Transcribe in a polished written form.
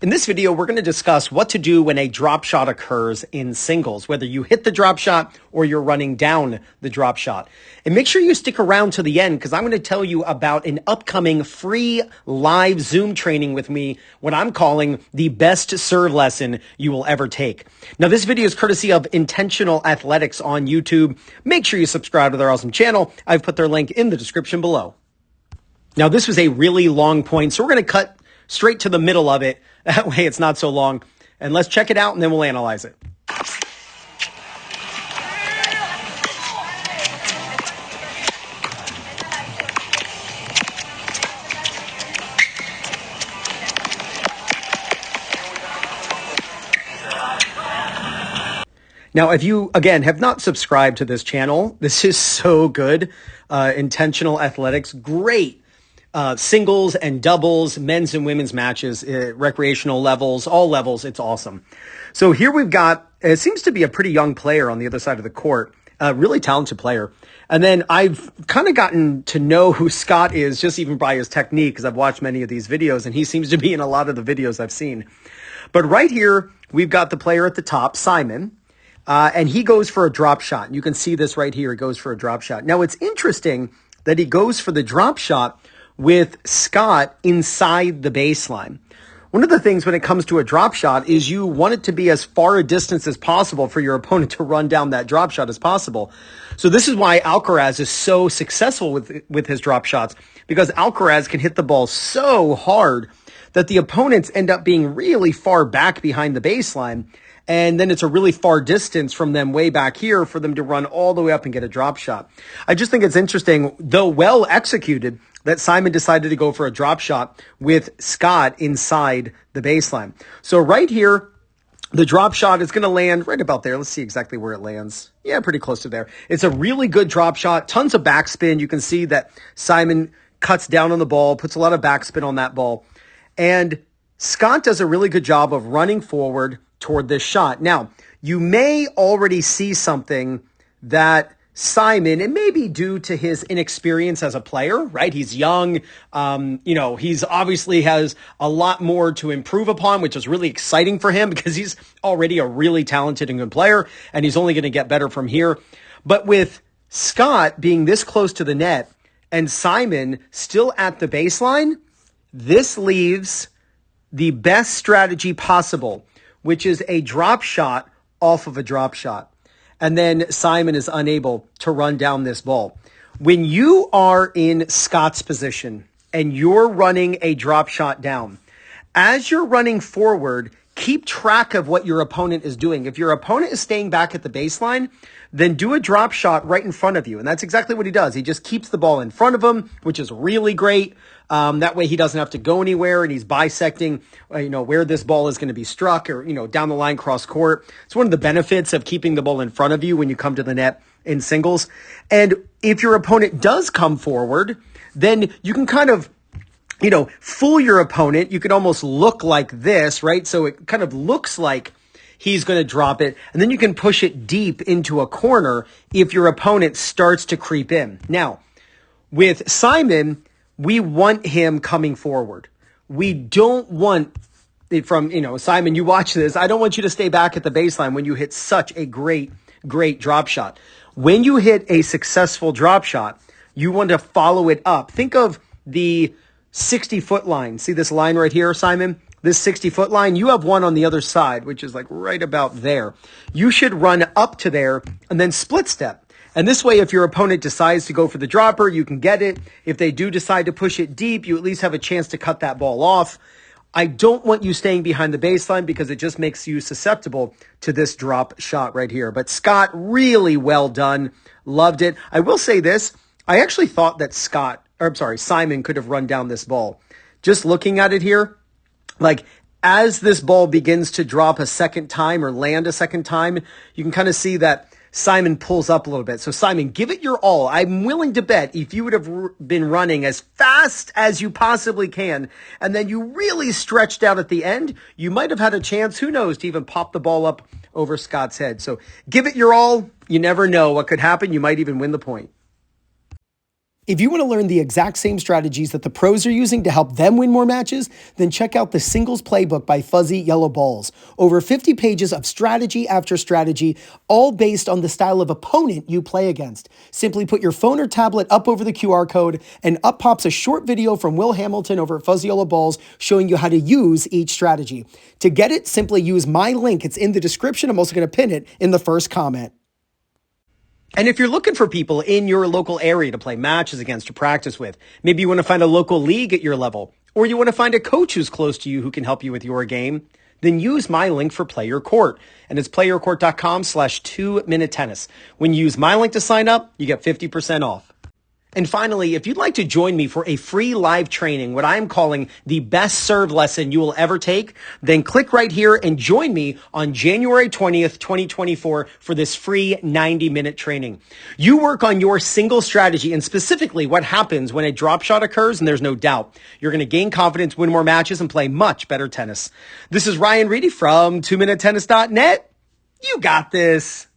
In this video, we're going to discuss what to do when a drop shot occurs in singles, whether you hit the drop shot or you're running down the drop shot. And make sure you stick around to the end because I'm going to tell you about an upcoming free live Zoom training with me, what I'm calling the best serve lesson you will ever take. Now, this video is courtesy of Intentional Athletics on YouTube. Make sure you subscribe to their awesome channel. I've put their link in the description below. Now, this was a really long point, so we're going to cut straight to the middle of it. That way it's not so long. And let's check it out and then we'll analyze it. Now, if you, again, have not subscribed to this channel, this is so good. Intentional Athletics, great. Singles and doubles, men's and women's matches, recreational levels, all levels. It's awesome. So here we've got, it seems to be a pretty young player on the other side of the court, a really talented player. And then I've kind of gotten to know who Scott is just even by his technique because I've watched many of these videos and he seems to be in a lot of the videos I've seen. But right here, we've got the player at the top, Simon, and he goes for a drop shot. You can see this right here. He goes for a drop shot. Now, it's interesting that he goes for the drop shot with Scott inside the baseline. One of the things when it comes to a drop shot is you want it to be as far a distance as possible for your opponent to run down that drop shot as possible. So this is why Alcaraz is so successful with his drop shots, because Alcaraz can hit the ball so hard that the opponents end up being really far back behind the baseline. And then it's a really far distance from them way back here for them to run all the way up and get a drop shot. I just think it's interesting, though well executed, that Simon decided to go for a drop shot with Scott inside the baseline. So right here, the drop shot is going to land right about there. Let's see exactly where it lands. Yeah, pretty close to there. It's a really good drop shot, tons of backspin. You can see that Simon cuts down on the ball, puts a lot of backspin on that ball. And Scott does a really good job of running forward toward this shot. Now, you may already see something that Simon, it may be due to his inexperience as a player, right? He's young. He's obviously has a lot more to improve upon, which is really exciting for him because he's already a really talented and good player, and he's only going to get better from here. But with Scott being this close to the net and Simon still at the baseline, this leaves the best strategy possible, which is a drop shot off of a drop shot. And then Simon is unable to run down this ball. When you are in Scott's position and you're running a drop shot down, as you're running forward, keep track of what your opponent is doing. If your opponent is staying back at the baseline, then do a drop shot right in front of you. And that's exactly what he does. He just keeps the ball in front of him, which is really great. That way he doesn't have to go anywhere and he's bisecting, where this ball is going to be struck or, down the line cross court. It's one of the benefits of keeping the ball in front of you when you come to the net in singles. And if your opponent does come forward, then you can kind of fool your opponent. You could almost look like this, right? So it kind of looks like he's going to drop it, and then you can push it deep into a corner if your opponent starts to creep in. Now, with Simon, we want him coming forward. We don't want it from, Simon, you watch this. I don't want you to stay back at the baseline when you hit such a great drop shot. When you hit a successful drop shot, you want to follow it up. Think of the 60-foot line. See this line right here, Simon? This 60-foot line, you have one on the other side, which is like right about there. You should run up to there and then split step. And this way, if your opponent decides to go for the dropper, you can get it. If they do decide to push it deep, you at least have a chance to cut that ball off. I don't want you staying behind the baseline because it just makes you susceptible to this drop shot right here. But Scott, really well done. Loved it. I will say this. I actually thought that Simon could have run down this ball. Just looking at it here, like as this ball begins to drop a second time or land a second time, you can kind of see that Simon pulls up a little bit. So Simon, give it your all. I'm willing to bet if you would have been running as fast as you possibly can, and then you really stretched out at the end, you might have had a chance, who knows, to even pop the ball up over Scott's head. So give it your all. You never know what could happen. You might even win the point. If you want to learn the exact same strategies that the pros are using to help them win more matches, then check out the Singles Playbook by Fuzzy Yellow Balls. Over 50 pages of strategy after strategy, all based on the style of opponent you play against. Simply put your phone or tablet up over the QR code, and up pops a short video from Will Hamilton over at Fuzzy Yellow Balls showing you how to use each strategy. To get it, simply use my link. It's in the description. I'm also going to pin it in the first comment. And if you're looking for people in your local area to play matches against or practice with, maybe you want to find a local league at your level, or you want to find a coach who's close to you who can help you with your game, then use my link for PlayYourCourt. And it's playyourcourt.com/2minutetennis. When you use my link to sign up, you get 50% off. And finally, if you'd like to join me for a free live training, what I'm calling the best serve lesson you will ever take, then click right here and join me on January 20th, 2024 for this free 90-minute training. You work on your single strategy and specifically what happens when a drop shot occurs, and there's no doubt you're going to gain confidence, win more matches, and play much better tennis. This is Ryan Reedy from 2minutetennis.net. You got this.